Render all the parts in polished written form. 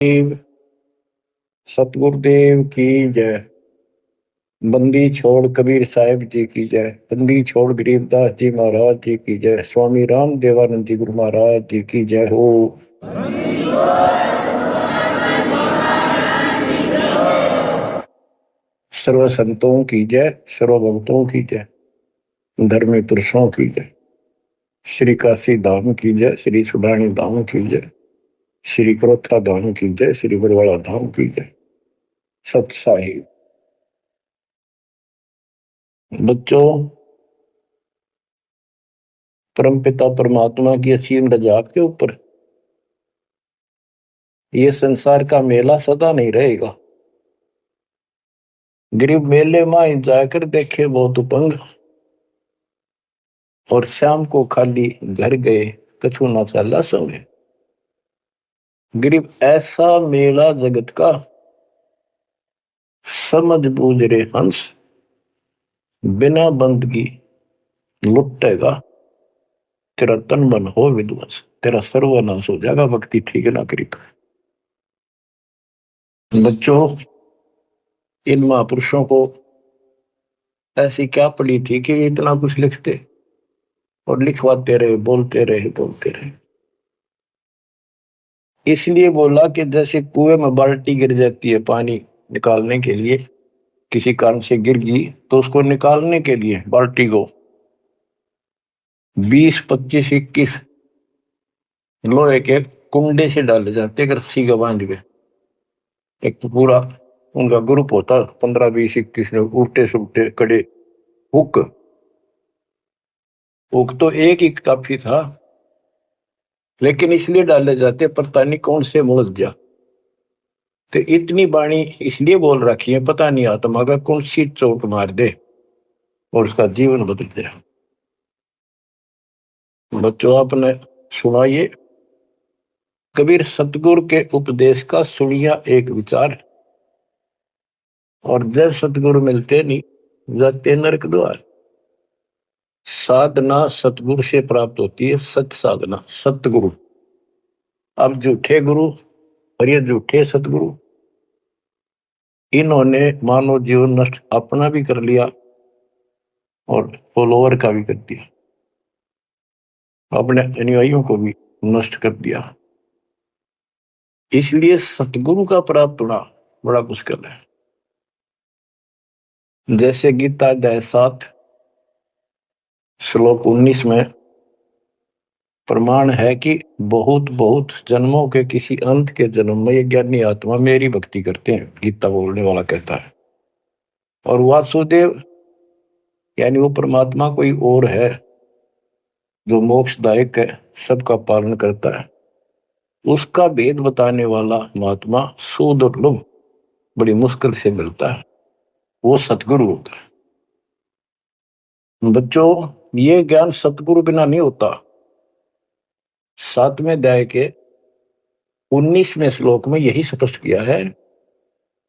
देव सतगुरुदेव की जय। बंदी छोड़ कबीर साहिब जी की जय। बंदी छोड़ गरीबदास जी महाराज जी की जय। स्वामी राम देवानंद जी गुरु महाराज जी की जय हो। सर्व संतों की जय, सर्व भक्तों की जय, धर्मी पुरुषों की जय। श्री काशी धाम की जय, श्री सुडानी धाम की जय, श्री क्रोथा धाम की जय, श्री बरवाड़ा धाम की जय। सत साहिब बच्चों, परमपिता परमात्मा की असीम रजा के ऊपर ये संसार का मेला सदा नहीं रहेगा। गरीब मेले में जाकर देखे बहुत उपंग, और शाम को खाली घर गए कछु ना चला संगे। गरीब ऐसा मेला जगत का, समझ बूझ रे हंस, बिना बंदगी लुटेगा, तेरा तन मन हो विध्वंस, तेरा सर्वनाश हो जाएगा भक्ति ठीक ना करी तो। बच्चों, इन महापुरुषों को ऐसी क्या पड़ी थी कि इतना कुछ लिखते और लिखवाते रहे, बोलते रहे बोलते रहे। इसलिए बोला कि जैसे कुएं में बाल्टी गिर जाती है पानी निकालने के लिए, किसी कारण से गिर गई तो उसको निकालने के लिए बाल्टी को 20, 25, 21 लोहे के कुंडे से डाले जाते, रस्सी का बांध के। एक तो पूरा उनका ग्रुप होता, 15, 20, 21 लोग, उल्टे सुलटे कड़े। हुक हुक तो एक ही काफी था, लेकिन इसलिए डाले जाते पता नहीं कौन से मुड़ जा। तो इतनी बाणी इसलिए बोल रखी है, पता नहीं आत्मा का कौन सी चोट मार दे और उसका जीवन बदल जाए। बच्चों, आपने सुनाइए कबीर सतगुरु के उपदेश का सुनिया एक विचार, और जय सतगुरु मिलते नहीं जाते नरक द्वार। साधना सतगुरु से प्राप्त होती है, सत साधना सतगुरु। अब झूठे गुरु और ये झूठे सतगुरु, इन्होंने मानव जीवन नष्ट अपना भी कर लिया और फॉलोअर का भी कर दिया, अपने अनुयायियों को भी नष्ट कर दिया। इसलिए सतगुरु का प्राप्त होना बड़ा मुश्किल है। जैसे गीता अध्याय 7 श्लोक 19 में प्रमाण है कि बहुत बहुत जन्मों के किसी अंत के जन्म में ये ज्ञानी आत्मा मेरी भक्ति करते हैं, गीता बोलने वाला कहता है। और वासुदेव यानी वो परमात्मा कोई और है जो मोक्षदायक है, सबका पालन करता है। उसका भेद बताने वाला महात्मा सुदुर्लभ, बड़ी मुश्किल से मिलता है, वो सतगुरु होता है। बच्चों, ये ज्ञान सतगुरु बिना नहीं होता। 7वें अध्याय के 19वें श्लोक में यही स्पष्ट किया है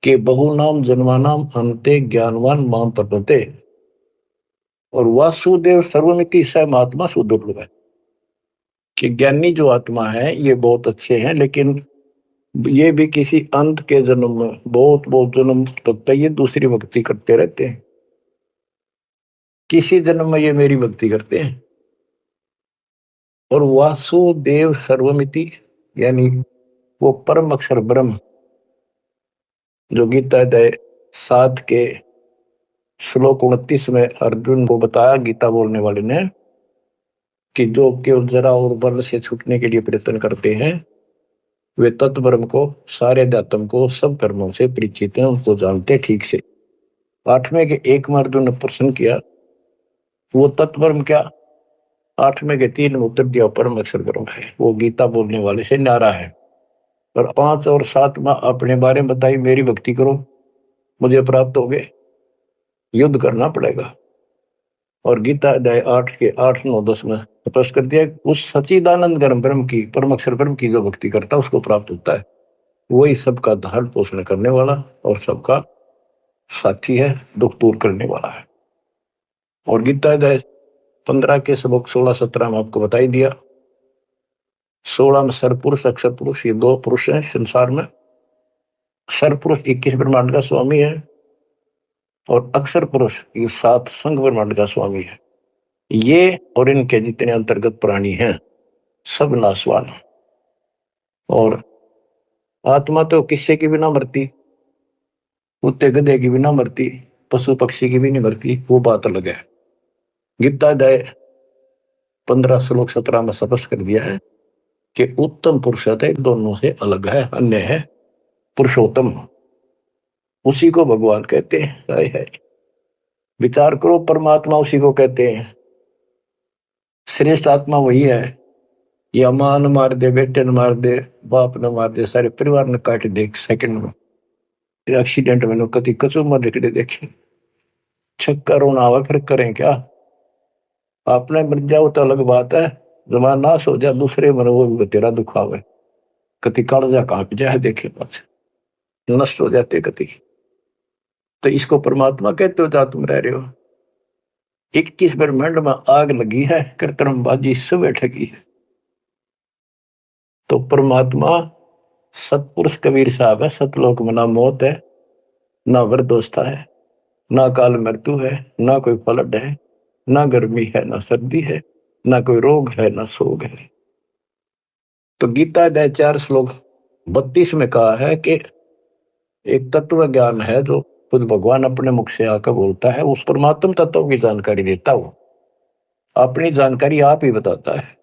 कि बहुनाम जन्मानाम अंते ज्ञानवान माम प्रपद्यते, और वासुदेव सर्वमिति स महात्मा सुदुर्लभ है। कि ज्ञानी जो आत्मा है ये बहुत अच्छे हैं, लेकिन ये भी किसी अंत के जन्म में बहुत बहुत जन्म तक ये दूसरी भक्ति करते रहते हैं। किसी जन्म में ये मेरी भक्ति करते हैं। और वासुदेव सर्वमिति यानी वो परम अक्षर ब्रह्म, जो गीता अध्याय 7 के श्लोक 29 में अर्जुन को बताया गीता बोलने वाले ने, कि जो केवल जरा और बल से छूटने के लिए प्रयत्न करते हैं, वे तत्ब्रह्म को, सारे अध्यात्म को, सब कर्मों से परिचित हैं, उनको जानते ठीक से। 8वें के 1 में अर्जुन ने प्रश्न किया, वो तत्ब्रह्म क्या? 8वें के 3 में उत्तर दिया, परम अक्षर ब्रह्म है। वो गीता बोलने वाले से न्यारा है। और 5 और 7 में अपने बारे में बताई, मेरी भक्ति करो मुझे प्राप्त हो गए, युद्ध करना पड़ेगा। और गीता अध्याय 8 के 8, 9, 10 में स्पष्ट कर दिया, उस सच्चिदानंद ब्रह्म की, परम अक्षर ब्रह्म की जो भक्ति करता है उसको प्राप्त होता है। वही सबका धारण पोषण करने वाला और सबका साथी है, दुख दूर करने वाला है। और गीता अध्याय 15 के श्लोक 16, 17 में आपको बताई दिया। 16 में सर्वपुरुष अक्षर पुरुष, ये 2 पुरुष हैं संसार में, सरपुरुष 21 ब्रह्मांड का स्वामी है और अक्षर पुरुष ये 7 संघ ब्रह्मांड का स्वामी है। ये और इनके जितने अंतर्गत प्राणी हैं सब नाशवान। और आत्मा तो किसी की भी ना मरती, कुत्ते गधे की भी ना मरती, पशु पक्षी की भी नहीं मरती, वो बात अलग है। गीता अध्याय 15 श्लोक 17 में स्पष्ट कर दिया है कि उत्तम पुरुष है दोनों से अलग है, अन्य है पुरुषोत्तम। उसी को भगवान कहते हैं। है विचार करो, परमात्मा उसी को कहते हैं। श्रेष्ठ आत्मा वही है। ये मां न मार दे, बेटे न मार दे, बाप न मार दे, सारे परिवार ने काट दे एक सेकंड में। एक्सीडेंट में कति कचो मर निकले देखे, छक्का रोना आवा, फिर करें क्या? आपने मर जाओ तो अलग बात है, जमा नाश हो जाए दूसरे मर वो तेरा दुख आवे, कति कालजा कांप जाए देखे पास नष्ट हो जाते कति। तो इसको परमात्मा कहते हो जा तुम रह रहे हो। 21 ब्रह्मांड में आग लगी है, कृत्रिमबाजी सब ठगी है। तो परमात्मा सतपुरुष कबीर साहब है। सतलोक में ना मौत है, ना वृद्धोस्था है, ना काल मृत्यु है, ना कोई फ्लड है, ना गर्मी है, ना सर्दी है, ना कोई रोग है, ना शोक है। तो गीता अध्याय 4 श्लोक 32 में कहा है कि एक तत्व ज्ञान है जो खुद भगवान अपने मुख से आकर बोलता है, उस परमात्म तत्व की जानकारी देता हूं, अपनी जानकारी आप ही बताता है।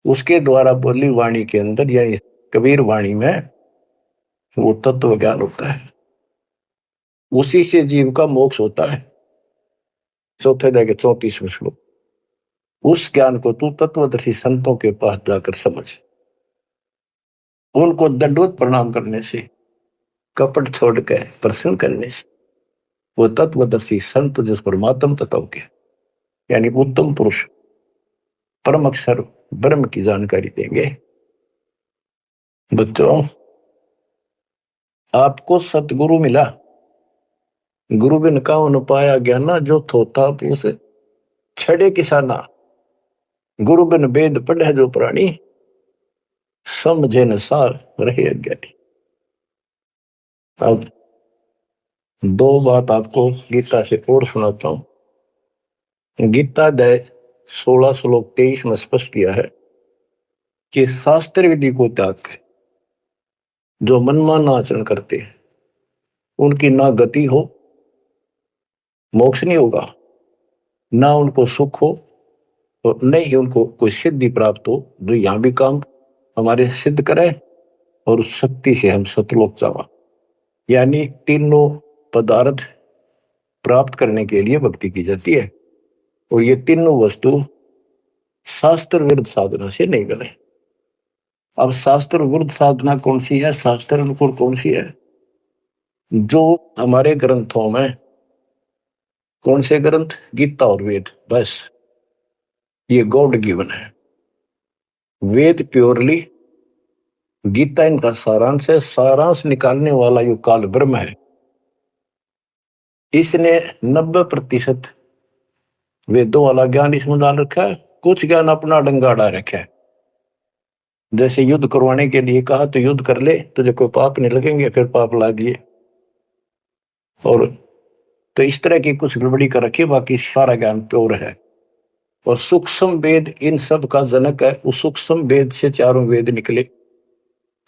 उसके द्वारा बोली वाणी के अंदर या कबीर वाणी में वो तत्व ज्ञान होता है। उसी से जीव का मोक्ष होता है। चौथे अध्याय के 34वें श्लोक। उस ज्ञान को तू तत्वदर्शी संतों के पास जाकर समझ। उनको दंडवत प्रणाम करने से, कपट छोड़ के प्रसन्न करने से वो तत्वदर्शी संत जिस परमात्म तत्व के यानी उत्तम पुरुष परम अक्षर ब्रह्म की जानकारी देंगे। बच्चों, आपको सतगुरु मिला, गुरु बिन काहुन पाया ज्ञाना, जो थोथा पूस छड़े किसाना। गुरु बिन वेद पढ़े जो प्राणी, समझे न सार रहे अज्ञानी। अब दो बात आपको गीता से और सुनाता हूं। गीता अध्याय 16 श्लोक 23 में स्पष्ट किया है कि शास्त्र विधि को त्याग के जो मनमाना आचरण करते हैं उनकी ना गति हो, मोक्ष नहीं होगा, ना उनको सुख हो और न ही उनको कोई सिद्धि प्राप्त हो जो यहां भी काम हमारे सिद्ध करे और उस शक्ति से हम सतलोक जावा। यानी तीनों पदार्थ प्राप्त करने के लिए भक्ति की जाती है और ये तीनों वस्तु शास्त्र विरुद्ध साधना से नहीं बने। अब शास्त्र विरुद्ध साधना कौन सी है, शास्त्र अनुकूल कौन सी है? जो हमारे ग्रंथों में, कौन से ग्रंथ? गीता और वेद, बस ये गॉड गिवन है। वेद प्योरली, गीता इनका सारांश है। सारांश निकालने वाला यो काल ब्रह्म है। इसने 90% वेदों वाला ज्ञान इसमें डाल रखा है, कुछ ज्ञान अपना डंगाड़ा रखा है। जैसे युद्ध करवाने के लिए कहा तो युद्ध कर ले, तुझे कोई पाप नहीं लगेंगे, फिर पाप ला दिए। और तो इस तरह की कुछ गड़बड़ी कर रखी, बाकी सारा ज्ञान प्योर है। और सूक्ष्म वेद इन सब का जनक है। उस सूक्ष्म वेद से चारों वेद निकले।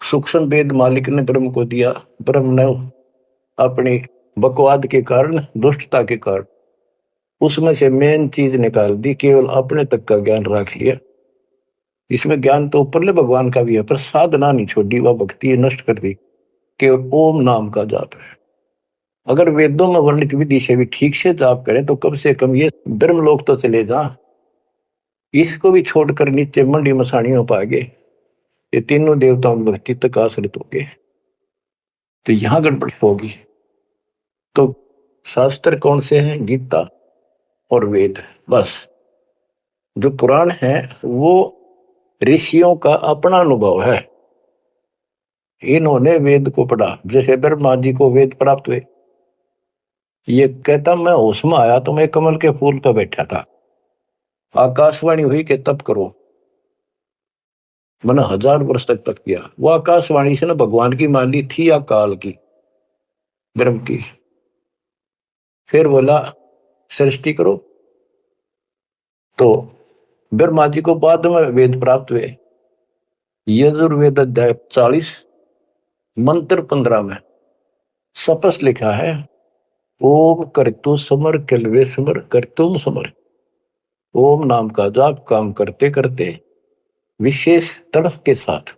सूक्ष्म वेद मालिक ने ब्रह्म को दिया, ब्रह्म ने अपनी बकवाद के कारण, दुष्टता के कारण उसमें से मेन चीज निकाल दी, केवल अपने तक का ज्ञान रख लिया। इसमें ज्ञान तो ऊपरले भगवान का भी है, पर साधना नहीं छोड़ी, वह भक्ति नष्ट कर दी। केवल ओम नाम का जाप है। अगर वेदों में वर्णित विधि से भी ठीक से जाप करें तो कम से कम ये ब्रह्मलोक तो चले जा। इसको भी छोड़कर नीचे मंडी मसाणियों पाएंगे, ये तीनों देवताओं की भक्ति तक आश्रित होंगे, तो यहां गड़बड़ होगी। तो शास्त्र कौन से हैं? गीता और वेद। बस जो पुराण है वो ऋषियों का अपना अनुभव है। इन्होंने वेद को पढ़ा, जैसे ब्रह्मा जी को वेद प्राप्त हुए। ये कहता मैं होश में आया तो मैं कमल के फूल पर बैठा था, आकाशवाणी हुई कि तप करो। मैंने 1000 वर्ष तक किया। वो आकाशवाणी से ना भगवान की मान ली थी या काल की, ब्रह्म की। फिर बोला सृष्टि करो। तो ब्रह्मा जी को बाद में वेद प्राप्त हुए। यजुर्वेद अध्याय 40 मंत्र 15 में स्पष्ट लिखा है, ओम करतु समर किलवे समर करतुम समर। ओम नाम का जाप काम करते करते विशेष तड़फ के साथ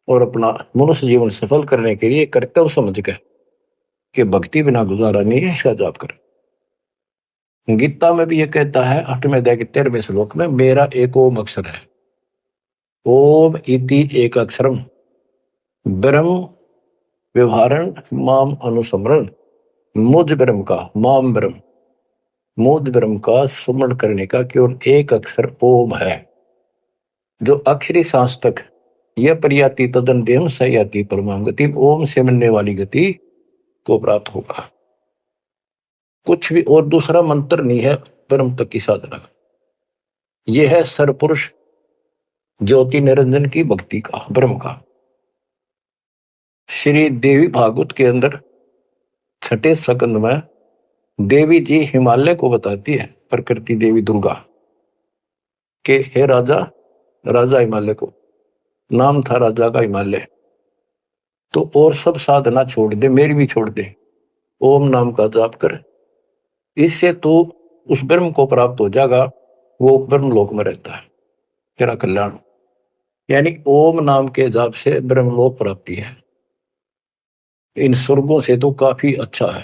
और अपना मनुष्य जीवन सफल करने के लिए कर्तव्य समझ कर कि भक्ति बिना गुजारा नहीं है, इसका जाप कर। गीता में भी यह कहता है 8वें अध्याय के 13वें श्लोक में, मेरा एक ओम अक्षर है। ओम इति एक अक्षरम ब्रह्म व्यवहारण माम अनुसमरण। मुझ ब्रह्म का, माम ब्रह्म, मुझ ब्रह्म का स्मरण करने का केवल एक अक्षर ओम है। जो अक्षरी सांस तक यह प्रयाति तदन देम सयाति परमाम गति, ओम से मिलने वाली गति को प्राप्त होगा। कुछ भी और दूसरा मंत्र नहीं है ब्रह्म तक की साधना। यह है सरपुरुष ज्योति निरंजन की भक्ति का, ब्रह्म का। श्री देवी भागवत के अंदर 6ठे स्कंद में देवी जी हिमालय को बताती है, प्रकृति देवी दुर्गा के, हे राजा, राजा हिमालय को नाम था राजा का हिमालय, तो और सब साधना छोड़ दे, मेरी भी छोड़ दे, ओम नाम का जाप कर, इससे तो उस ब्रह्म को प्राप्त हो जाएगा। वो ब्रह्म लोक में रहता है, तेरा कल्याण। यानी ओम नाम के जाप से ब्रह्मलोक प्राप्ति है। इन स्वर्गों से तो काफी अच्छा है,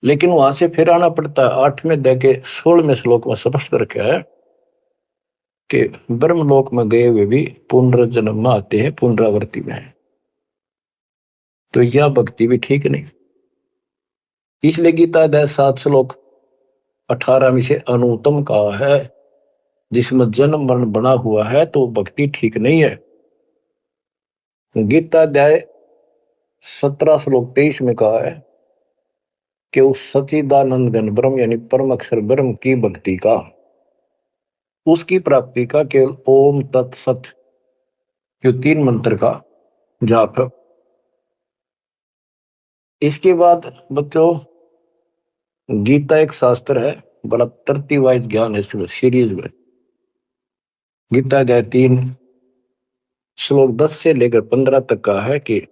लेकिन वहां से फिर आना पड़ता है। 8वें अध्याय के 16वें श्लोक में स्पष्ट रखा है कि ब्रह्मलोक में गए हुए भी पुनर्जन्म में आते हैं, पुनरावृत्ति में है। तो यह भक्ति भी ठीक नहीं। इसलिए गीता अध्याय 7 श्लोक 18 से अनुत्तम कहा है, जिसमें जन्म मरण बना हुआ है तो भक्ति ठीक नहीं है। गीता अध्याय 17 श्लोक 23 में कहा है कि उस सच्चिदानंद घन ब्रह्म यानी परम अक्षर ब्रह्म की भक्ति का, उसकी प्राप्ति का केवल ओम तत्सत जो 3 मंत्र का जाप है। इसके बाद बच्चों गीता एक शास्त्र है, बड़ा तरतीब ज्ञान है सीरीज में। गीता अध्याय 3 श्लोक 10 से लेकर 15 तक का है कि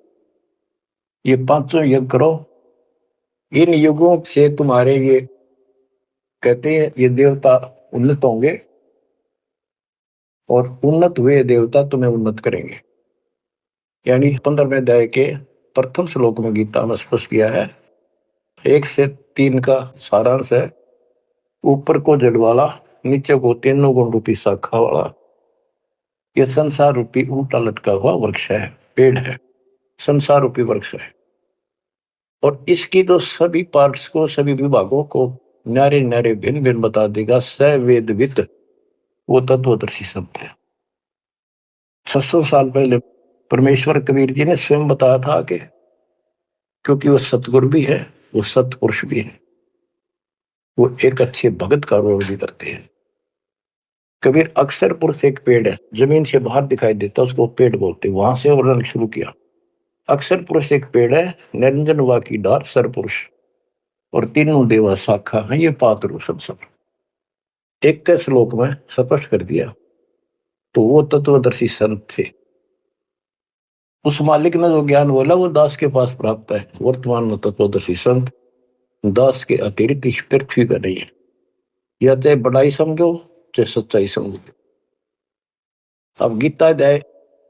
ये 5 यज्ञ करो, इन युगों से तुम्हारे ये कहते हैं ये देवता उन्नत होंगे और उन्नत हुए देवता तुम्हें उन्नत करेंगे। यानी 15वें अध्याय के प्रथम श्लोक में गीता में स्पष्ट किया है। 1 से 3 का सारांश है, ऊपर को जड़ वाला, नीचे को 3 गुण रूपी शाखा वाला, यह संसार रूपी उल्टा लटका हुआ वृक्ष है, पेड़ है, संसार रूपी वृक्ष है। और इसकी तो सभी पार्ट्स को, सभी विभागों को न्यारे न्यारे भिन्न भिन्न बता देगा सवेदवित, वो तत्वदर्शी शब्द है। 600 साल पहले परमेश्वर कबीर जी ने स्वयं बताया था कि क्योंकि वो सतगुरु भी है, वो सतपुरुष भी है, वो एक अच्छे भगत का रोल भी करते हैं। कबीर अक्षर पुरुष एक पेड़ है, जमीन से बाहर दिखाई देता, उसको पेड़ बोलते, वहां से वर्णन शुरू किया। अक्षर पुरुष एक पेड़ है, निरंजन वा की डार सरपुरुष, और 3 देवा शाखा है, ये पात्र सब 1 के श्लोक में स्पष्ट कर दिया। तो वो तत्वदर्शी संत थे। उस मालिक ने जो ज्ञान बोला वो दास के पास प्राप्त है। वर्तमान में तत्वदर्शी संत दास के अतिरिक्त इस पृथ्वी पर नहीं है। या चाहे बड़ाई समझो चाहे सच्चाई समझो। अब गीता अध्याय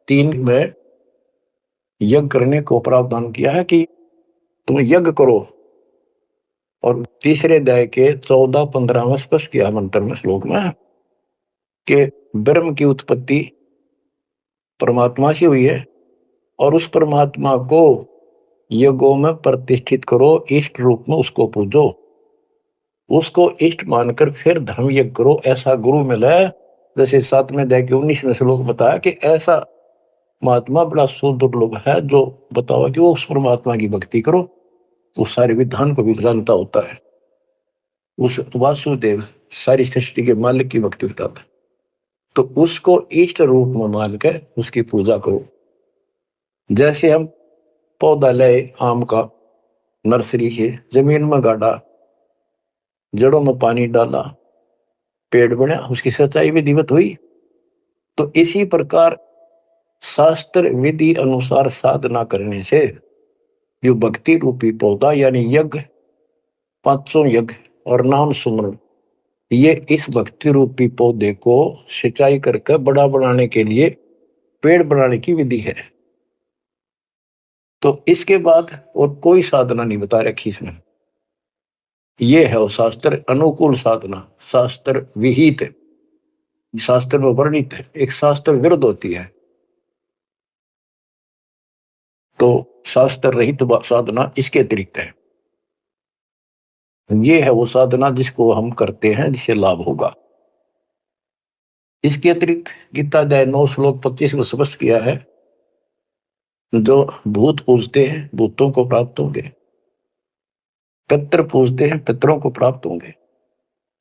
3 में यज्ञ करने को प्रावधान किया है कि तुम यज्ञ करो, और तीसरे अध्याय के 14-15 में स्पष्ट किया मंत्र में, श्लोक में, कि ब्रह्म की उत्पत्ति परमात्मा से हुई है और उस परमात्मा को यज्ञों में प्रतिष्ठित करो, इष्ट रूप में उसको पूजो, उसको इष्ट मानकर फिर धर्म यज्ञ करो। ऐसा गुरु मिला है, जैसे 7वें अध्याय के 19वें श्लोक बताया कि ऐसा महात्मा बड़ा सुदुर्लभ है जो बताओ कि वो उस परमात्मा की भक्ति करो, उस सारे विधान को भी जानता होता है, उस वासुदेव सारी सृष्टि के मालिक की भक्ति बताता है। तो उसको इष्ट रूप में मानकर उसकी पूजा करो। जैसे हम पौधा लाए आम का नर्सरी से, जमीन में गाड़ा, जड़ों में पानी डाला, पेड़ बना, उसकी सिंचाई विधिवत हुई। तो इसी प्रकार शास्त्र विधि अनुसार साधना करने से जो भक्ति रूपी पौधा यानी यज्ञ, 500 यज्ञ और नाम सुमरण, ये इस भक्ति रूपी पौधे को सिंचाई करके बड़ा बनाने के लिए पेड़ बनाने की विधि है। तो इसके बाद और कोई साधना नहीं बता रखी इसमें। ये है वो शास्त्र अनुकूल साधना, शास्त्र विहित, शास्त्र में वर्णित है, एक शास्त्र विरुद्ध होती है। तो शास्त्र रहित साधना इसके अतिरिक्त है। ये है वो साधना जिसको हम करते हैं, जिससे लाभ होगा। इसके अतिरिक्त गीता अध्याय 9 श्लोक 25 में स्पष्ट किया है, जो भूत पूजते हैं भूतों को प्राप्त होंगे, पितर पूजते हैं पितरों को प्राप्त होंगे,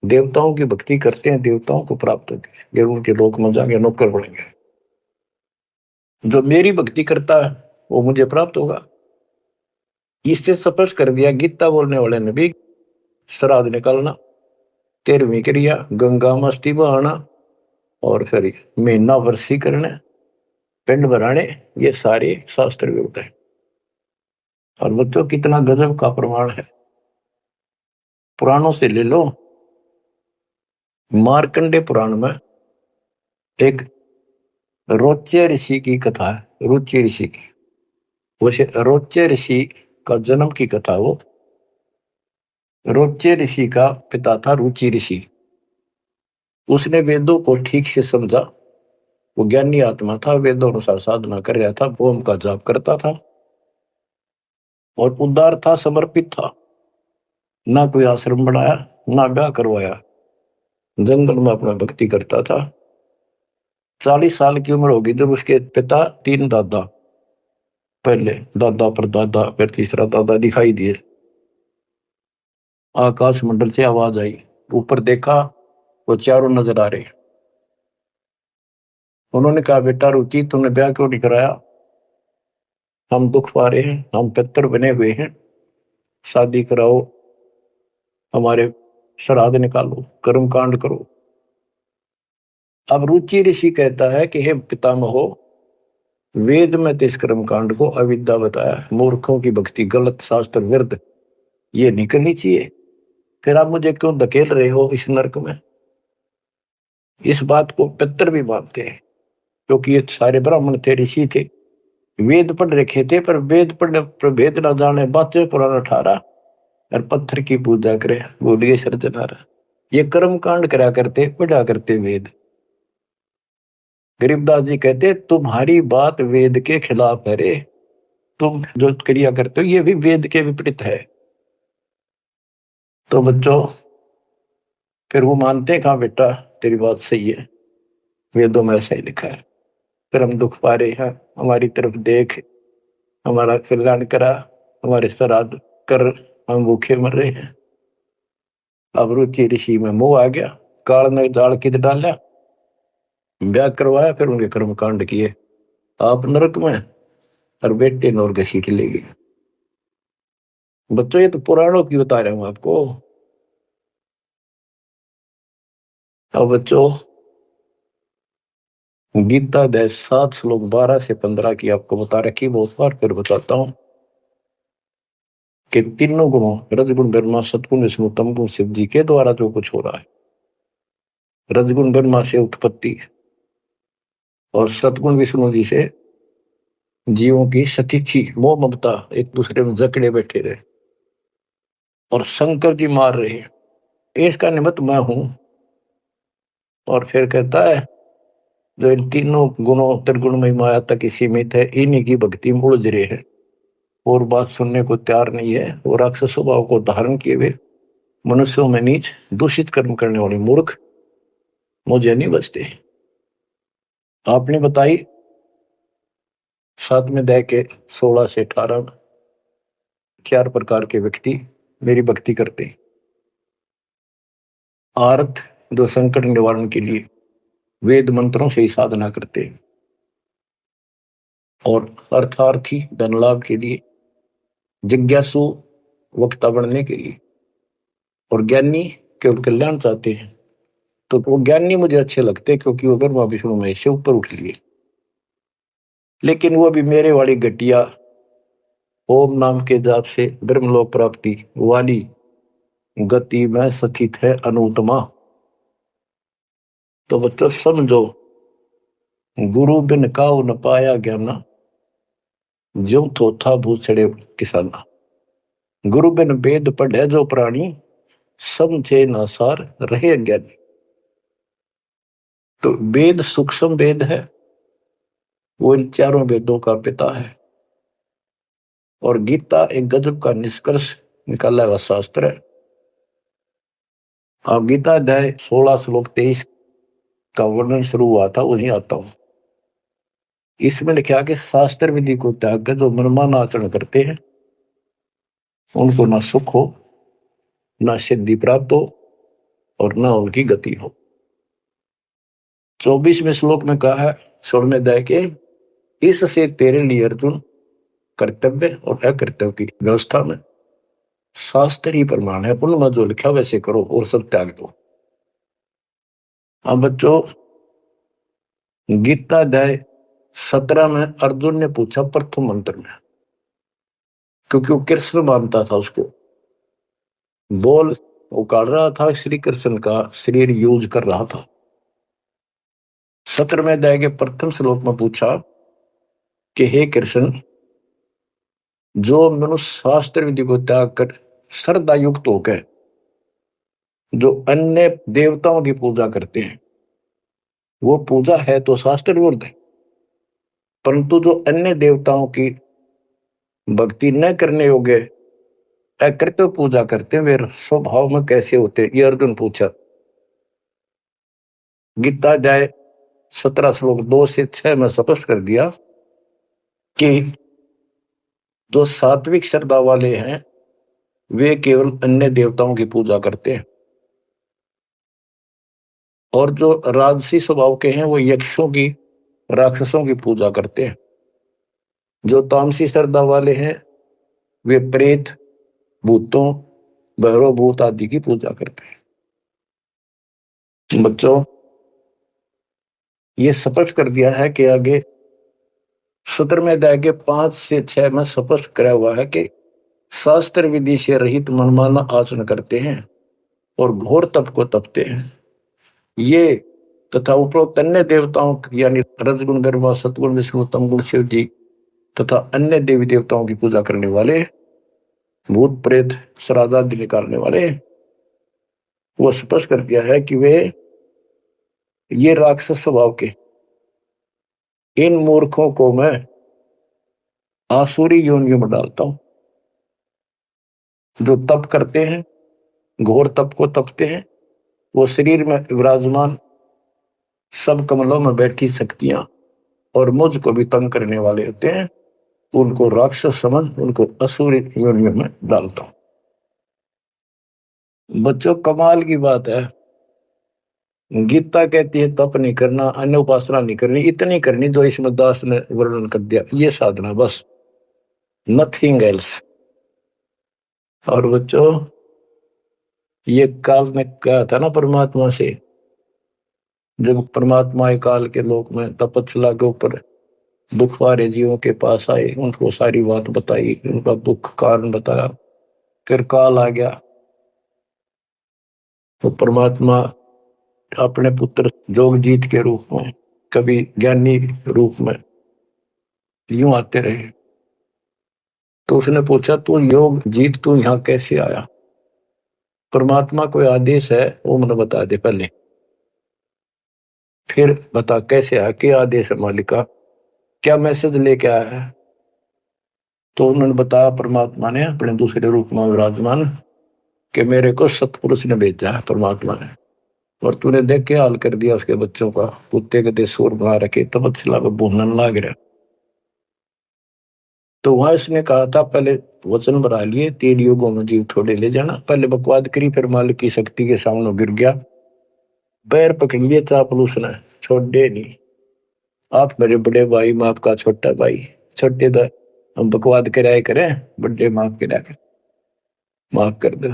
देवताओं की भक्ति करते हैं देवताओं को प्राप्त होंगे, ये उनके लोक में जाएंगे, नौकर बनेंगे। जो मेरी भक्ति करता है वो मुझे प्राप्त होगा। इससे स्पष्ट कर दिया गीता बोलने वाले ने भी, श्राद्ध निकालना, 13वीं क्रिया, गंगा मस्ती बहाना, और फिर महीना वर्षी करना, पिंड भराने, ये सारे शास्त्र विरुद्ध है। और बच्चों कितना गजब का प्रमाण है, पुराणों से ले लो। मार्कंडे पुराण में एक रोच्य ऋषि की कथा है, रुचि ऋषि की। वैसे रोच्य ऋषि का जन्म की कथा वो, रोच्य ऋषि का पिता था रुचि ऋषि। उसने वेदों को ठीक से समझा, वो ज्ञानी आत्मा था, वेदों अनुसार साधना कर रहा था, ओम का जाप करता था और उदार था, समर्पित था। ना कोई आश्रम बनाया, ना ब्याह करवाया, जंगल में अपना भक्ति करता था। 40 साल की उम्र होगी जब उसके पिता, 3 दादा, पहले दादा पर दादा, फिर तीसरा दादा दिखाई दिए। आकाश मंडल से आवाज आई, ऊपर देखा, वो चारों नजर आ रहे। उन्होंने कहा, बेटा रुचि, तुमने ब्याह क्यों नहीं कराया? हम दुख पा रहे हैं, हम पितर बने हुए हैं, शादी कराओ, हमारे श्राद्ध निकालो, कर्म कांड करो। अब रुचि ऋषि कहता है कि हे पितामहो, वेद में तो इस कर्म कांड को अविद्या बताया, मूर्खों की भक्ति, गलत, शास्त्र विरुद्ध, ये नहीं करनी चाहिए। फिर आप मुझे क्यों धकेल रहे हो इस नरक में? इस बात को पितर भी मानते हैं, क्योंकि ये सारे ब्राह्मण थे, ऋषि थे, वेद पढ़ रखे थे, पर वेद पढ़ने पर भेद ना जाने, बातें पुराना ठारा और पत्थर की पूजा करे, बोलिए सर्जनारा। ये कर्म कांड करा करते, पढ़ा करते वेद। गरीबदास जी कहते, तुम्हारी बात वेद के खिलाफ है रे, तुम जो क्रिया करते हो ये भी वेद के विपरीत है। तो बच्चों, फिर वो मानते हैं, कहा बेटा तेरी बात सही है, वेदों में ऐसा ही लिखा है, फिर हम दुख पा रहे हैं, हमारी तरफ देख, हमारा कल्याण करा, हमारे श्राद्ध कर, हम भूखे मर रहे हैं। अब रुचि ऋषि में मोह आ गया, काल ने जाल किद डाला, ब्याह करवाया, फिर उनके कर्म कांड किए, आप नरक में और बेटे नौर घसीट ले गए। बच्चों ये तो पुराणों की बता रहा हूं आपको। अब बच्चों, गीता अध्याय 7 श्लोक 12 से 15 की आपको बता रखी, बहुत बार फिर बताता हूं कि तीनों गुणों, रजगुण ब्रह्मा, सतगुण विष्णु, तमगुण शिव जी के द्वारा जो कुछ हो रहा है। रजगुण ब्रह्मा से उत्पत्ति और सतगुण विष्णु जी से जीवों की सतिथि, मोह ममता, एक दूसरे में जकड़े बैठे रहे, और शंकर जी मार रहे हैं, इसका निमित्त मैं हूं। और फिर कहता है, जो इन तीनों गुणों त्रिगुण में माया तक ही सीमित है, इन्हीं की भक्ति में उलझ रहे हैं और बात सुनने को तैयार नहीं है, और राक्षस स्वभाव को धारण किए हुए मनुष्यों में नीच दूषित कर्म करने वाले मूर्ख मुझे नहीं बचते। आपने बताई 7वें अध्याय के 16 से 18 4 प्रकार के व्यक्ति मेरी भक्ति करते। आर्थ, जो संकट निवारण के लिए, वेद मंत्रों से ही साधना करते हैं और अर्थार्थी धन लाभ के लिए, जिज्ञासु वक्ता बनने के लिए, और ज्ञानी केवल कल्याण चाहते हैं। तो वो ज्ञानी मुझे अच्छे लगते हैं क्योंकि वो ब्रह्मा विष्णु महेश से ऊपर उठ लिए। लेकिन वो भी मेरे वाली घटिया ओम नाम के जाप से ब्रह्मलोक प्राप्ति वाली गति में स्थित है अनुत्तमा। तो बच्चों समझो, गुरु बिन काऊ न पाया ज्ञाना, ज्यों थोथा भूसड़े किसाना। गुरु बिन वेद पढ़े जो प्राणी, समझे न सार रहे अज्ञानी। तो वेद सूक्ष्म वेद है, वो इन चारों वेदों का पिता है। और गीता एक गजब का निष्कर्ष निकाला हुआ शास्त्र है। अब गीता अध्याय 16 श्लोक 23 का वर्णन शुरू हुआ था, वहीं आता हूं। इसमें लिखा कि शास्त्र विधि को त्याग कर जो मनमान आचरण करते हैं उनको ना सुख हो, ना सिद्धि प्राप्त हो और ना उनकी गति हो। 24वें श्लोक में कहा है 16वें अध्याय के, इससे तेरे लिए अर्जुन कर्तव्य और अकर्तव्य की व्यवस्था में शास्त्र ही प्रमाण है, उनमें जो लिखा वैसे करो और सब त्याग दो। अब बच्चों, गीता अध्याय 17 में अर्जुन ने पूछा प्रथम मंत्र में, क्योंकि वो कृष्ण मानता था उसको, बोल उकाड़ रहा था, श्री कृष्ण का शरीर यूज कर रहा था। 17वें अध्याय के प्रथम श्लोक में पूछा कि हे कृष्ण, जो मनुष्य शास्त्र विधि को त्याग कर श्रद्धा युक्त होकर जो अन्य देवताओं की पूजा करते हैं, वो पूजा है तो शास्त्र विरुद्ध है। परंतु जो अन्य देवताओं की भक्ति न करने योग्य अकृत्य पूजा करते हैं, वे स्वभाव में कैसे होते हैं, ये अर्जुन पूछा। गीता अध्याय 17 श्लोक 2 से 6 में स्पष्ट कर दिया कि जो सात्विक श्रद्धा वाले हैं वे केवल अन्य देवताओं की पूजा करते हैं, और जो राजसी स्वभाव के हैं वो यक्षों की, राक्षसों की पूजा करते हैं। जो तामसी श्रद्धा वाले हैं वे प्रेत, भूतों, भैरव भूत आदि की पूजा करते हैं। बच्चों, ये स्पष्ट कर दिया है कि आगे 17वें अध्याय के 5 से 6 में स्पष्ट करा हुआ है कि शास्त्र विधि से रहित मनमाना आचरण करते हैं और घोर तप को तपते हैं। ये तथा उपरोक्त अन्य देवताओं यानी रजगुण, ब्रह्मा, सतगुण, विष्णु, तमगुण, शिव जी तथा अन्य देवी देवताओं की पूजा करने वाले, भूत प्रेत श्राद्ध आदि निकालने वाले, वो स्पष्ट कर दिया है कि वे ये राक्षस स्वभाव के इन मूर्खों को मैं आसुरी योनियों में डालता हूं। जो तप करते हैं, घोर तप को तपते हैं, वो शरीर में विराजमान सब कमलों में बैठी शक्तियां और मुझ को भी तंग करने वाले होते हैं, उनको राक्षस समझ उनको असुरी योनियों में डालता हूं। बच्चों, कमाल की बात है, गीता कहती है तप नहीं करना, अन्य उपासना नहीं करनी, इतनी करनी जो इसमें दास ने वर्णन कर दिया, ये साधना बस, नथिंग एल्स। और बच्चों, ये काल ने कहा था ना परमात्मा से, जब परमात्मा काल के लोक में तपस्या के ऊपर दुख वाले जीवों के पास आए, उनको सारी बात बताई, उनका दुख कारण बताया, फिर काल आ गया तो परमात्मा अपने पुत्र जोगजीत के रूप में, कभी ज्ञानी रूप में यूं आते रहे। तो उसने पूछा, तू योग जीत तू यहां कैसे आया? परमात्मा कोई आदेश है वो मुझे बता दे पहले, फिर बता कैसे आया, क्या आदेश है मालिक का, क्या मैसेज लेके आया है? तो उन्होंने बताया परमात्मा ने अपने दूसरे रूप में विराजमान कि मेरे को सतपुरुष ने भेजा है परमात्मा ने, और तूने देख के हाल कर दिया उसके बच्चों का, कुत्ते के देशोर बना रखे, तपस्या में भूनन लाग रहा। तो वहां इसने कहा था पहले वचन बना लिए, 3 युगों में जीव थोड़े ले जाना, पहले बकवाद करी, फिर मालिक की शक्ति के सामने गिर गया, पैर पकड़ लिए चापलूस ने, छोड़ दे नहीं। आप मेरे बड़े भाई, मैं आपका छोटा भाई। छोटे तो हम बकवाद कराए करें, बड़े माफ करा कर, माफ कर दो।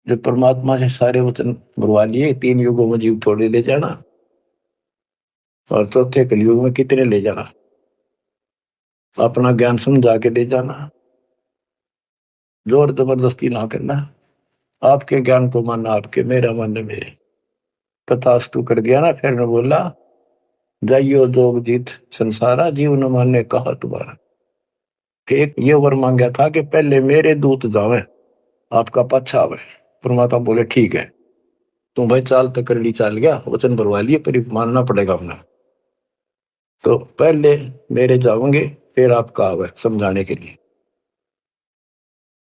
जो परमात्मा से सारे वचन बुलवा लिए, 3 युगों में जीव थोड़े ले जाना, और चौथे कलयुग में कितने ले जाना। अपना ज्ञान समझा के ले जाना, जोर जबरदस्ती ना करना। आपके ज्ञान को मानना आपके, मेरा मानना मेरे। तथास्तु कर दिया ना। फिर मैं बोला, जाइयो जोग जीत संसारा, जीव न माने कहा तुम्हारा। एक ये वर मांगा था कि पहले मेरे दूत जावे, आपका पच्छा आवे। परमात्मा बोले ठीक है, तुम भाई चाल तक कर ली, चाल गया, वचन भरवा लिए, पर मानना पड़ेगा अपना। तो पहले मेरे जाओगे, फिर आपका आवे समझाने के लिए।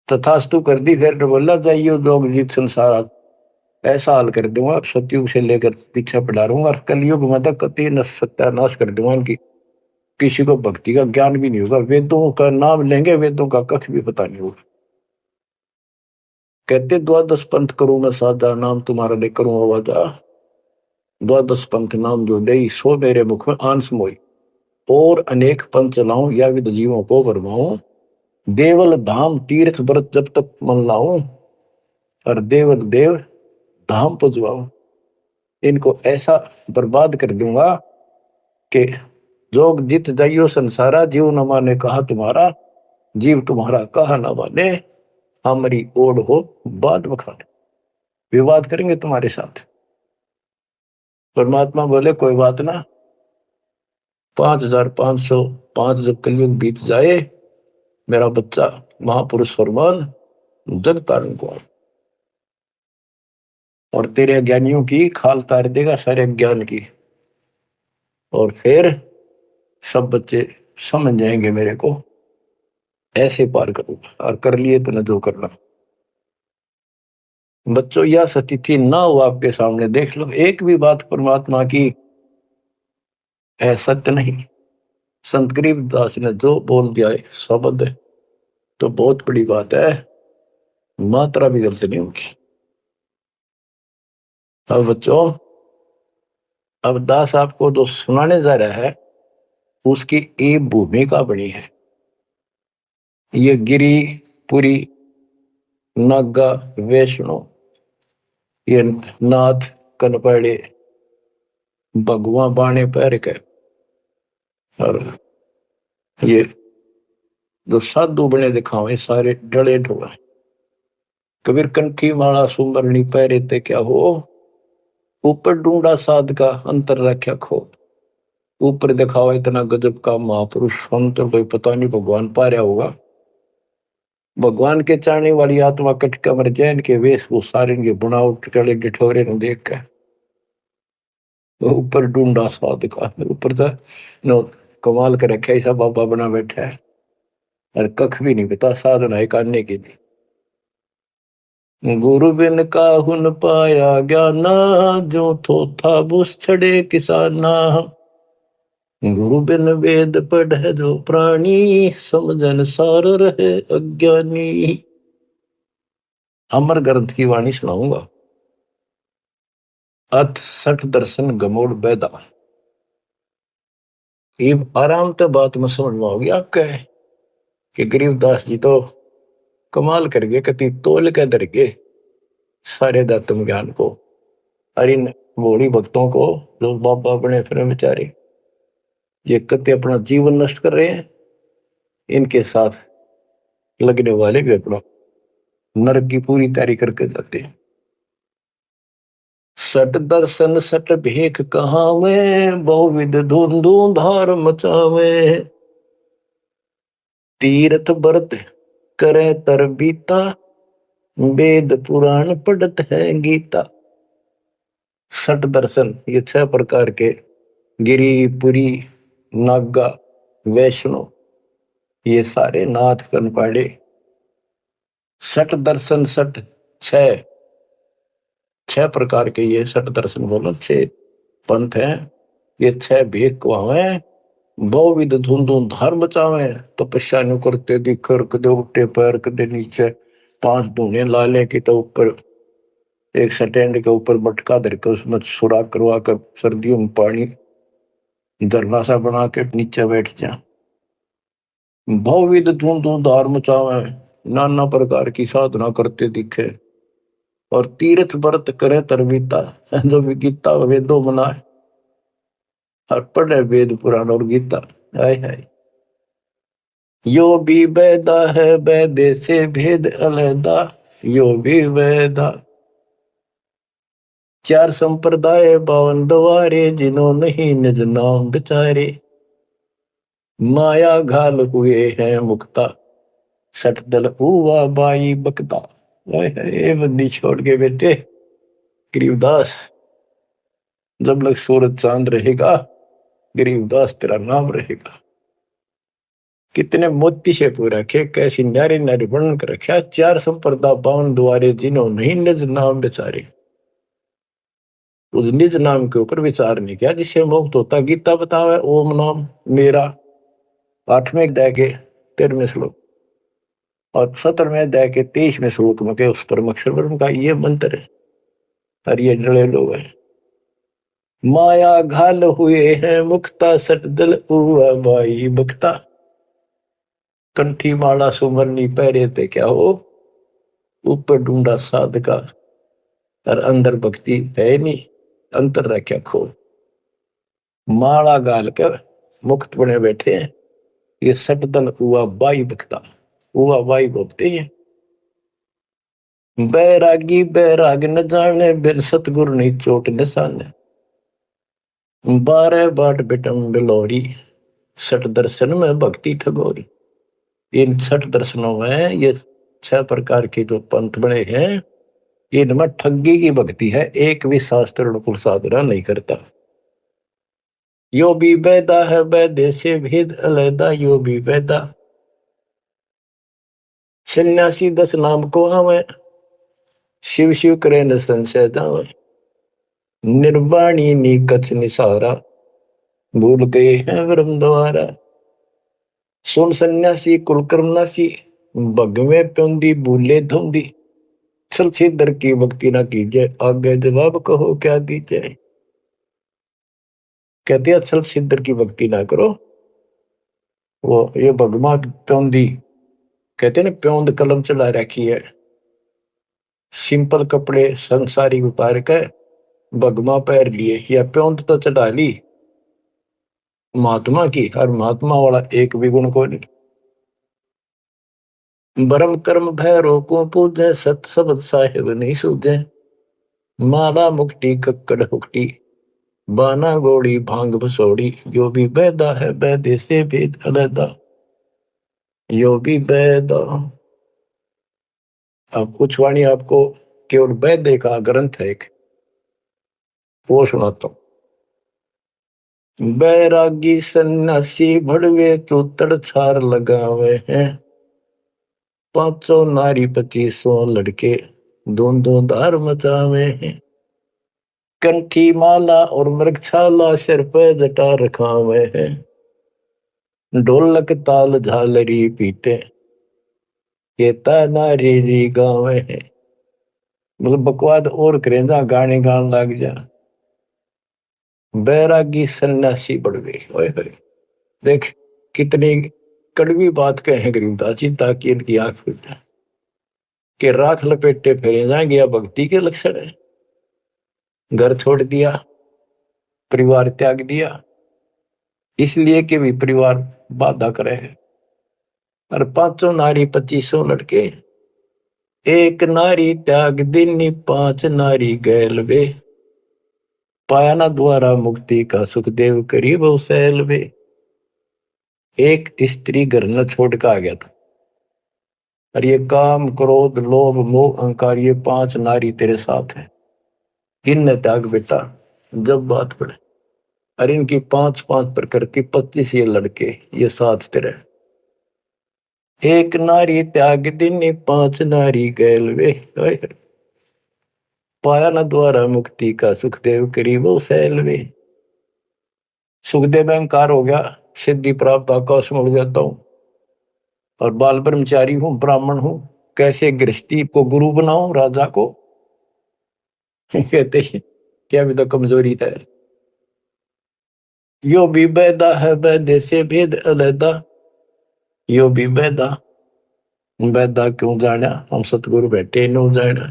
तथास्तु कर दी। फिर तो बोला, जाइयो जोग जीत संसारा, ऐसा हाल कर दूंगा सतयुग से लेकर पीछे पढ़ा रहूंगा, और कलयुग में तक कति सत्यानाश कर दूंगा इनकी। किसी को भक्ति का ज्ञान भी नहीं होगा, वेदों का नाम लेंगे, वेदों का कख भी पता नहीं होगा। कहते द्वादश पंथ करूं मैं साधा, नाम तुम्हारा ले करूं आवाजा। द्वादश पंथ नाम जो दे, सो मेरे मुख में आंस मोई। और अनेक पंथ चलाऊं, या विद जीवों को भरमाऊं। देवल धाम तीर्थ व्रत जब तक मन लाऊं, और देवल देव धाम पुजवाऊं। इनको ऐसा बर्बाद कर दूंगा कि जोग जित जाइयो संसारा, जीव न माने कहा तुम्हारा। जीव तुम्हारा कहा न माने, हमारी ओढ़ हो बात बखाने। विवाद करेंगे तुम्हारे साथ। परमात्मा बोले कोई बात ना, 5505 जब कलयुग बीत जाए, मेरा बच्चा महापुरुष फरमान जग तारण को, और तेरे ज्ञानियों की खाल तार देगा, सारे ज्ञान की। और फिर सब बच्चे समझ जाएंगे मेरे को, ऐसे पार करूंगा। और कर लिए तो न जो करना। बच्चों, यह स्थिति ना हो आपके सामने, देख लो एक भी बात परमात्मा की है सत्य नहीं। संत गरीबदास ने जो बोल दिया है शब्द है, तो बहुत बड़ी बात है, मात्रा भी गलत नहीं उनकी। अब बच्चों, अब दास आपको जो सुनाने जा रहा है, उसकी एक भूमिका बनी है। ये गिरी पुरी नागा वैष्णो, ये नाथ कनपड़े भगवा बाणे पैर के, और ये जो साधु बने दिखावे सारे डले ढोला। कबीर कंठी माला सुमरनी पैरे ते क्या हो, ऊपर ढूंढा साध का अंतर रख्या खो। ऊपर दिखावा इतना गजब का महापुरुष संत, कोई पता नहीं भगवान पा रहा होगा। भगवान के चाहने वाली आत्मा कट कमर जैन के वेशभूषा, इनके बुनावट टले डिठोरे ने देख कर ऊपर ढूंढा साध का। ऊपर तो नो कमाल कर रखे, ऐसा बाबा बना बैठा है, और कख भी नहीं पता साधना है करने के लिए। गुरु बिन काहुन पाया ज्ञाना, जो थो था बुस छड़े किसाना। गुरु बिन वेद पढ़े जो प्राणी, समझन सार रहे अज्ञानी। अमर ग्रंथ की वाणी सुनाऊंगा। अथ सठ दर्शन गमोड़ बैदा। ये आराम तो बात में समझ में होगी आपके, कि गरीबदास जी तो कमाल कर गए, कति तोल के दर गए सारे दातम ज्ञान को। और इन भोली भक्तों को जो बाबा बने फिर बेचारे, ये कति अपना जीवन नष्ट कर रहे हैं, इनके साथ लगने वाले भी अपना नरक की पूरी तैयारी करके जाते हैं। सट दर्शन सट भेख कहावे, बहुविध धुंधु धार मचावे। तीर्थ व्रत करे तर बीता, वेद पुराण पढ़त है गीता। सट दर्शन, ये 6 प्रकार के, गिरी पुरी नागा वैष्णो, ये सारे नाथ कनपाड़े। सट दर्शन सट 6 प्रकार के, ये सट दर्शन बोलो 6 पंथ हैं। ये 6 भेद को आवे, बहुविध धुंधु धार बचावे। तपस्या नु करते दिखर, कदे उठे पैर कदे नीचे, 5 धूने ला ले कि तो ऊपर एक स्टैंड के ऊपर मटका धर के उसमें सुराख करवा कर सर्दियों में पानी धरना सा बना के नीचे बैठ जा। बहुविध धूमधार मचावे, नाना प्रकार की साधना करते दिखे और तीर्थ व्रत करे तरवीता, जो भी गीता वेदों मनाए और पढ़े वेद पुराण और गीता। हाय हाय, यो भी वेदा है वेदे से भेद अलैदा, यो भी वेदा। चार संप्रदाय 52 द्वारे, जिन्हों नहीं निज नाम बिचारे। माया घाल हुए हैं मुक्ता, सठ दल हुआ बाई बकता। हाय हाय, बंदी छोड़ के बेटे गरीबदास, जब लग सूरज चांद रहेगा गरीबदास तेरा नाम रहेगा। कितने मोती से पूरा रखे, कैसी न्यारी न्यारी वर्णन कर रखा। चार संप्रदा 52 द्वारे, जिन्हों नहीं निज नाम बेचारे। उस निज नाम के ऊपर विचार नहीं किया जिससे मुक्त होता। गीता बतावे ओम नाम मेरा, 8वें अध्याय के 13वें श्लोक और 17वें अध्याय के 23वें श्लोक में के उस परम अक्षर ब्रह्म का ये मंत्र है। और ये डरे लोग हैं, माया घाल हुए हैं मुक्ता, सट दल हुआ बाई बक्ता। कंठी माला सुमरनी पहरे थे क्या हो, ऊपर ढूंढा साधका और अंदर भक्ति है नहीं, अंतर रखा खो। माला गाल कर मुक्त बने बैठे हैं, ये सट दल हुआ बाई बक्ता, हुआ बाई बोलते हैं। बैरागी बैराग न जाने, बिन सतगुरु नहीं चोट निशाने। 12 बाट बिटम बिलोरी, सठ दर्शन में भक्ति ठगोरी। इन 6 दर्शनों में ये 6 प्रकार के जो पंथ बने हैं, इनमें ठगी की भक्ति है, एक भी शास्त्र अनुकूल साधना नहीं करता। यो भी वेदा है वेदे से भेद अलैदा, यो भी वेदा। सन्यासी 10 नाम को आवे, शिव शिव करे न संशय जावे। निर्वाणी नी कछ निसारा, भूल गए हैं ब्रह्म द्वारा। सुन सन्यासी कुलकर्मनासी, भगवे प्योंदी भूले धुंदी। सल सिद्धर की भक्ति ना कीजिए, आगे जवाब कहो क्या दीजिए। कहते हैं सल सिद्धर की भक्ति ना करो। वो ये भगवा प्योंदी कहते हैं ना, प्योंद कलम चला रखी है, सिंपल कपड़े संसारी उतार के भगवा पैर लिए या प्योंद तो चढ़ा ली महात्मा की, और महात्मा वाला एक भी गुण को नहीं। ब्रह्म कर्म भैरो को पूजे, सत शब्द साहिब नहीं सूझे। माला मुक्ति कक्कड़ हुक्टी, बाना गोड़ी भांग भसोड़ी। यो भी वेदा है वेदे से भेद अलैदा, यो भी वेदा। अब कुछ वाणी आपको केवल वेद का ग्रंथ है एक, वो सुनाता हूं। बैरागी सन्यासी भड़वे तो तड़छार लगावे हैं। 500 नारी 2500 लड़के, दों धार मचावे हैं। कंठी माला और मृगछाला, सिर पे जटा रखावे हैं। ढोलक ताल झालरी पीटे, ये नारी री गावे हैं। मतलब बकवाद और करें जा, गाने गान लग जा। बैरागी सन्यासी बढ़वे, ओए होए, देख कितनी कड़वी बात कहे गरीबदास जी, ताकि इनकी आंख खुल जाए कि राख लपेटे फेरे जाएंगे या भक्ति के लक्षण है। घर छोड़ दिया, परिवार त्याग दिया, इसलिए कि भी परिवार बाधा करे है। और 500 नारी 2500 लड़के, एक नारी त्याग दिनी 5 नारी गैल वे। पाया ना द्वारा मुक्ति का सुखदेव करीब सैल वे। एक स्त्री घर न छोड़ के आ गया था, और ये काम क्रोध लोभ मोह अहंकार, ये 5 नारी तेरे साथ है, इन त्याग बेटा। जब बात पड़े, और इनकी 5-5 प्रकृति 25 ये लड़के, ये साथ तेरे। एक नारी त्याग दिनी 5 नारी गैल वे। पाया न द्वारा मुक्ति का सुखदेव करीबो सैल वे। सुखदेव अहंकार हो गया, सिद्धि प्राप्त आकाश में उड़ जाता हूं, और बाल ब्रह्मचारी हूं, ब्राह्मण हूं, कैसे गृहस्थी को गुरु बनाऊं राजा को। कहते हैं क्या भी तो कमजोरी है। यो भी बैदा है बैदे से भेद अलैदा, यो भी बैदा, बैदा क्यों जाना हम सतगुरु बैठे नो जाना।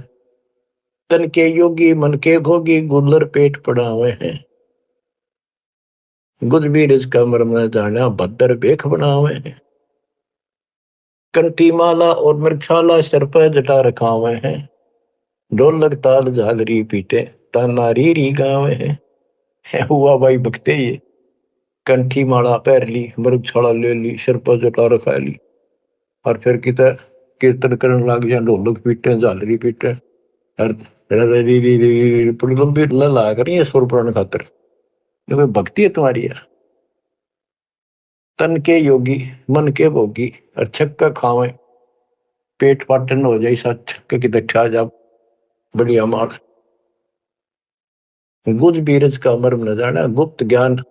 तन के योगी मन के भोगी गुल्लर पेट पड़ा हुए हैं, गुज भी रिज का मरम न जाना भद्र बेख बना हुए हैं। कंठी माला और मृक्षाला सर पर जटा रखा हुए हैं, ढोलक ताल झालरी पीटे तानारी री गावे हैं। हुआ भाई भक्ते ये कंठी माला पहर ली, मृगशाला ले ली, सिर पर जटा रखा ली, और फिर किता कीर्तन करने लग जाए, ढोलक पीटे झालरी पीटे और बड़ी लंबी ला कर ये सुर पुराण खातर। क्योंकि भक्ति है तुम्हारी यार। तन के योगी मन के भोगी और छक्का खावे, पेट पाटन हो जाए सा छक्के की दठा जा बढ़िया मार। गुज बीरज का मर्म न जाना, गुप्त ज्ञान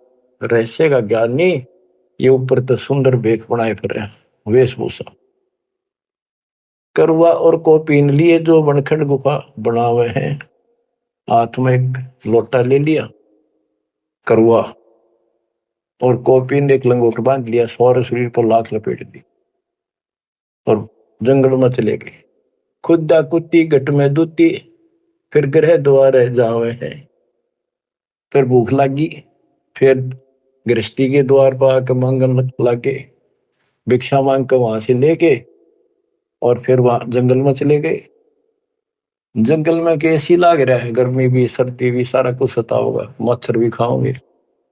रहस्य का ज्ञान नहीं, ये ऊपर तो सुंदर बेख बनाए फिर वेशभूषा। करवा और को पीन लिए जो बनखंड गुफा बना हुए हैं, हाथ में एक लोटा ले लिया करवा, और कॉपी ने एक लंगोट बांध लिया, सौर शरीर पर लाख लपेट दी और जंगल में चले गए। खुदा कुत्ती घट में दूती, फिर ग्रह द्वार जावे हैं। फिर भूख लगी, फिर गृहस्थी के द्वार पर आकर मांगन लगे, भिक्षा मांग कर वहां से लेके और फिर वहां जंगल में चले गए। जंगल में कैसी लाग रहा है, गर्मी भी सर्दी भी सारा कुछ सता होगा, मच्छर भी खाओगे,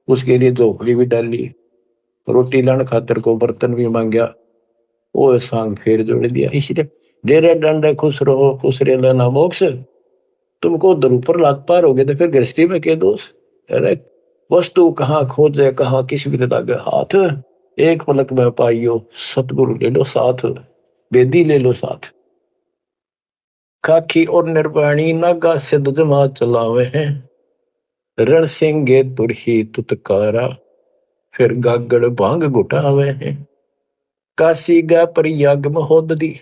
उसके लिए झोपड़ी भी डाली, रोटी लाने खातर को बर्तन भी मांगया, वो सांग फेर जोड़ दिया। इसलिए डेरे डंडे खुश रहो खुश रहे लेना मोक्ष, तुमको उधर ऊपर लात पार हो गए तो फिर गृहस्थी में क्या दोष। अरे वस्तु कहाँ खोजे कहाँ किस भी लगे हाथ, एक पलक में पाइयो सतगुरु ले लो साथ, बेदी ले लो साथ। खाकी और निर्वाणी नागा सिद्ध जमा चलावे हैं, रण सिंगे तुरही तुतकारा, फिर गागड़ भांग घुटावे हैं। काशी गा प्रयाग महोदरी,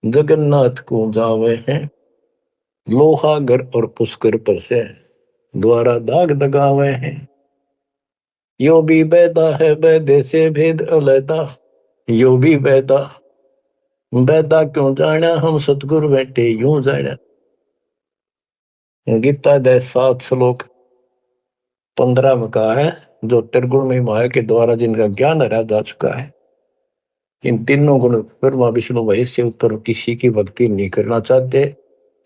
जगन्नाथ को जावे हैं। लोहागर और पुष्कर पर से द्वारा दाग दगावे हैं। यो भी बैदा है बैदे से भेद अलैदा, यो भी बैदा, बैदा क्यों जाना हम सतगुरु बैठे यूं जाना। गीता दे 7 श्लोक 15 में कहा है, जो त्रिगुण में माया के द्वारा जिनका ज्ञान हरा जा चुका है, इन तीनों गुण ब्रह्मा विष्णु महेश से उत्तर किसी की भक्ति नहीं करना चाहते,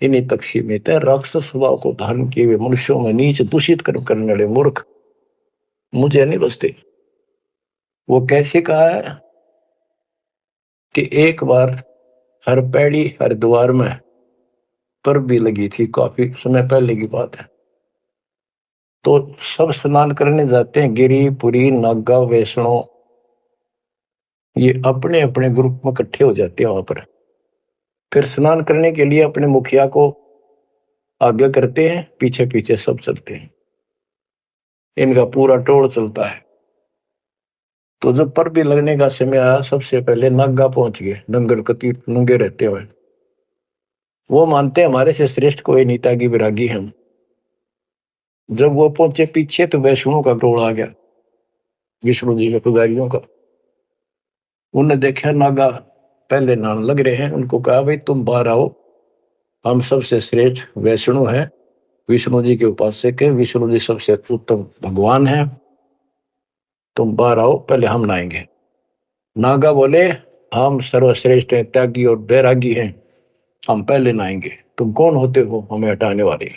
इन्हीं तक सीमित है। राक्षस स्वभाव को धारण किए हुए मनुष्यों में नीच दूषित कर्म करने वाले मूर्ख मुझे नहीं बसते। वो कैसे कहा है कि एक बार हर पैड़ी हरिद्वार में पर भी लगी थी, काफी समय पहले की बात है। तो सब स्नान करने जाते हैं, गिरी पुरी नागा वैष्णो, ये अपने अपने ग्रुप में इकट्ठे हो जाते हैं वहां पर। फिर स्नान करने के लिए अपने मुखिया को आगे करते हैं, पीछे पीछे सब चलते हैं, इनका पूरा टोल चलता है। तो जब पर भी लगने का समय आया, सबसे पहले नागा पहुंच गए, नंगर कती नंगे रहते हुए। वो मानते हमारे से श्रेष्ठ कोई नीता की विरागी हम। जब वो पहुंचे पीछे तो वैष्णो का टोल आ गया, विष्णु जी के पुजारियों का। उन्होंने देखा नागा पहले नान लग रहे हैं, उनको कहा भाई तुम बाहर आओ, हम सबसे श्रेष्ठ वैष्णु हैं, विष्णु जी के उपासक है, विष्णु जी सबसे उत्तम भगवान है, तुम बाहर आओ पहले हम नहाएंगे। नागा बोले हम सर्वश्रेष्ठ हैं, त्यागी और बैरागी हैं, हम पहले नहाएंगे, तुम कौन होते हो हमें हटाने वाले।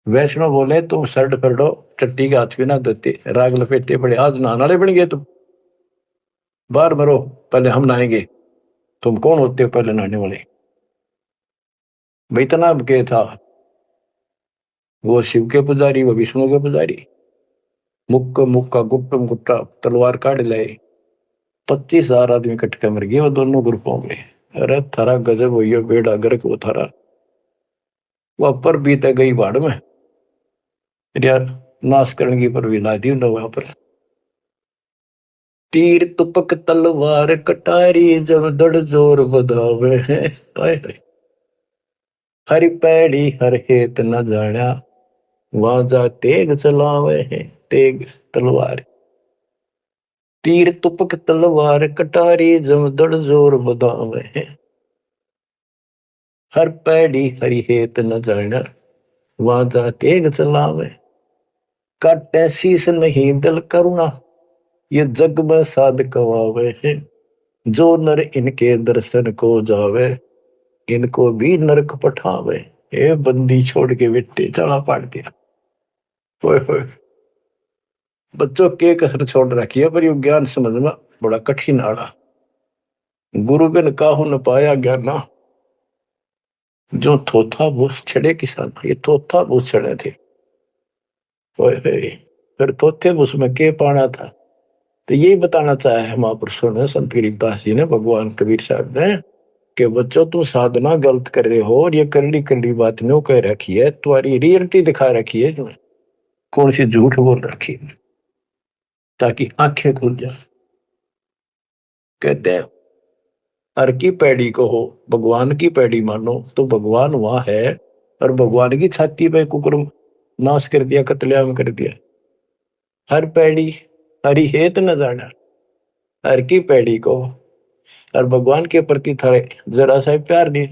वैष्णव बोले तुम शर्ट पकड़ो, टट्टी के हाथ भी ना देते, राग लपेटे पड़े, आज नहाने वाले बन गए तुम, बाहर मरो पहले हम नहाएंगे, तुम कौन होते हो पहले नहाने वाले। भाई इतना के था, वो शिव के पुजारी वो विष्णु के पुजारी। मुक्का मुक्का गुप्तम गुट्टा तलवार काट लाए, 25,000 आदमी कटके मर गए वो दोनों ग्रुपों में। अरे थारा गजब हुई है, बेड़ा गर्क वो थारा, वह पर बीते गई बाढ़ में यार, नाश करने की पर भी ला दी वहां पर। तीर तुपक तलवार कटारी जब दड़ जोर बधावे हैं, हर पैड़ी हर हेत न जाना, वाजा तेग चलावे है, तेग तलवार, तीर तुपक तलवार कटारी, जमदड़ जोर बदावे है। हर पैड़ी हरि हेत न जाना, वाजा तेग चलावे, काटे शीस नहीं दल करुणा, ये जग में साध कवावे है। जो नर इनके दर्शन को जावे, इनको भी नरक पठावे। ए बंदी छोड़ के बेटे चला पाट दिया। ओए होए, बच्चों के कसर छोड़ रखी है, पर यू ज्ञान समझ में बड़ा कठिन आड़ा। गुरु बिन काहू न पाया ज्ञाना, जो थोथा भूस छड़े किसान, ये थोथा भूस छड़े थे। ओए होए, फिर थोथे भूस में के पाना था, तो यही बताना चाहे है महापुरुषों ने, संत गरीबदास जी ने, भगवान कबीर साहब ने, कि बच्चों तुम साधना गलत कर रहे हो, और ये करड़ी करड़ी बात न्यों कह रखी है, तुम्हारी रियलिटी दिखा रखी है, जो कौन सी झूठ बोल रखी है, ताकि आंखें खुल जाए। कहते हैं हर की पैड़ी को हो, भगवान की पैड़ी मानो, तो भगवान वहां है, और भगवान की छाती पे कुकुर नाश कर दिया, कत्लेआम कर दिया। हर पैड़ी हरि हेत न जाना, हर की पैड़ी को, और भगवान के प्रति थारे जरा सा प्यार नहीं।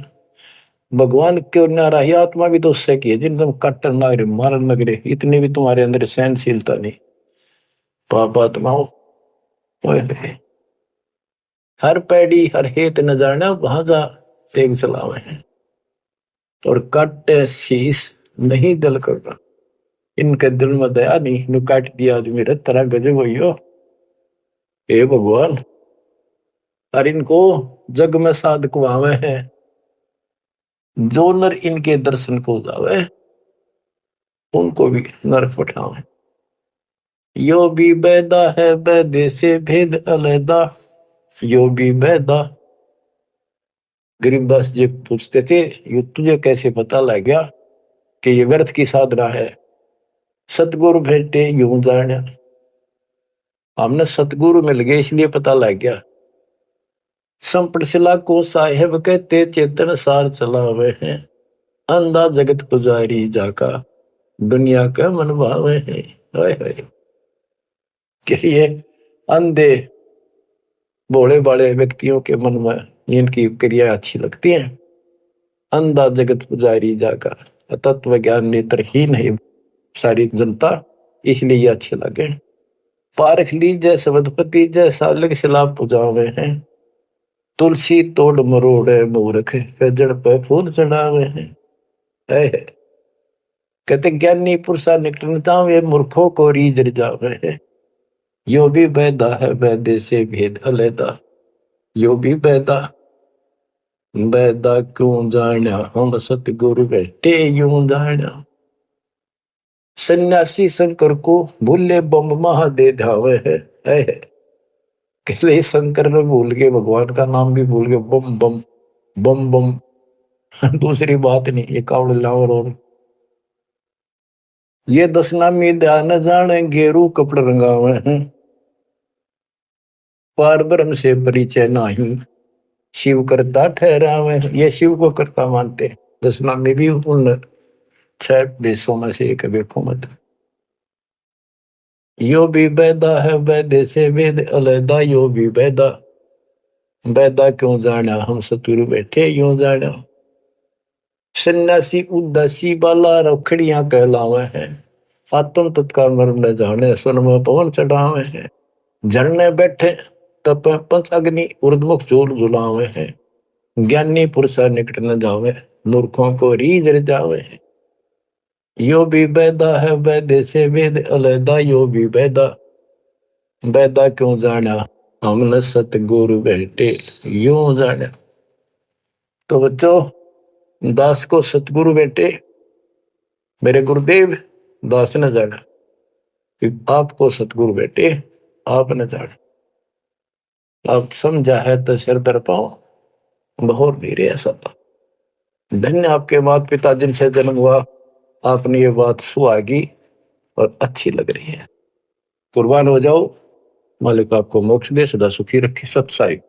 भगवान क्यों नारा ही आत्मा भी तो उससे की है, जिन तुम काटन लग रहे, मारन लग रहे, इतनी भी तुम्हारे अंदर सहनशीलता नहीं। पाप आत्माओं, हर पैड़ी हर हेत न जाना, वहां जा तेग चलावे हैं, और काटे शीस नहीं दल करना। इनके दिल में दया नहीं, नु काट दिया आदमी रे, तरह गजब हो। हे भगवान, और इनको जग में साध कुआवे हैं, जो नर इनके दर्शन को जावे, उनको भी नरक पठावे। यो भी बैदा है बैदे से भेद अलैदा, यो भी बैदा। गरीबदास जी पूछते थे, ये तुझे कैसे पता लग गया कि ये व्यर्थ की साधना है? सतगुरु भेटे यूं जाने, हमने सतगुरु मिल गए इसलिए पता लग गया। संपट शिला को साहेब कहते, चेतन सार चलावे हैं, अंधा जगत पुजारी जाका, दुनिया का मन भावे है। कि ये अंधे भोले भाले व्यक्तियों के मन में इनकी क्रिया अच्छी लगती है। अंधा जगत पुजारी जाका, तत्व ज्ञान नेत्रहीन है सारी जनता, इसलिए ये अच्छे लगे। पारख लीजय सबदपति, जैसा लग सलाब पुजावे हैं, तुलसी तोड़ मरोड़े मूर्ख, जड़ पे फूल चढ़ावे हैं। कहते ज्ञानी पुरुषा निकटता, वे मूर्खों को रीझ जावे हैं। यो भी बैदा है बैदे से भेद अलैदा, यो भी बैदा, बैदा क्यों जाना, हम सतगुरु बैठे यूं जाना। सन्यासी शंकर को भूले बम महा दे धावे है। कहले शंकर ने भूल के भगवान का नाम भी भूल गए, बम बम बम बम। दूसरी बात नहीं, ये कावड़ लावर। और ये दस नामी ध्यान जाने, गेरू कपड़ रंगावे हैं, पार ब्रह्म से परिचय नाही, शिव करता ठहरावे। ये शिव को करता मानते। दस नामी भी उन 6 देशों में से एक देखो मत। यो भी बैदा है बैदे से वेद अलैदा, यो भी बैदा, बैदा क्यों जाना, हम सतगुरु बैठे यूं जाना। सन्यासी उदासी बाला रखड़ियां कहलावे हैं, आत्म तत्काल मर्म न जाने, सुन में पवन चढ़ावे हैं। झरने बैठे तप पंच अग्नि, उर्दमुख जोर झुलावे हैं। ज्ञानी पुरुषा निकट न जावे, मूर्खों को रीझ जावे हैं। यो भी बैदा है बैदे से वेद अलैदा, यो भी बैदा, बैदा क्यों जाना, हमने सतगुरु बैठे यूं जाना। तो बच्चों, दास को सतगुरु बैठे मेरे गुरुदेव दास ने जाना, आपको सतगुरु बैठे आपने जाना। आप समझा है तो सिर दर पाओ, बहुत मेरे ऐसा था। धन्य आपके माता पिता जिनसे जन्म हुआ, आपने ये बात सुहागी और अच्छी लग रही है। कुर्बान हो जाओ, मालिक आपको मोक्ष दे, सदा सुखी रखे। सत साई।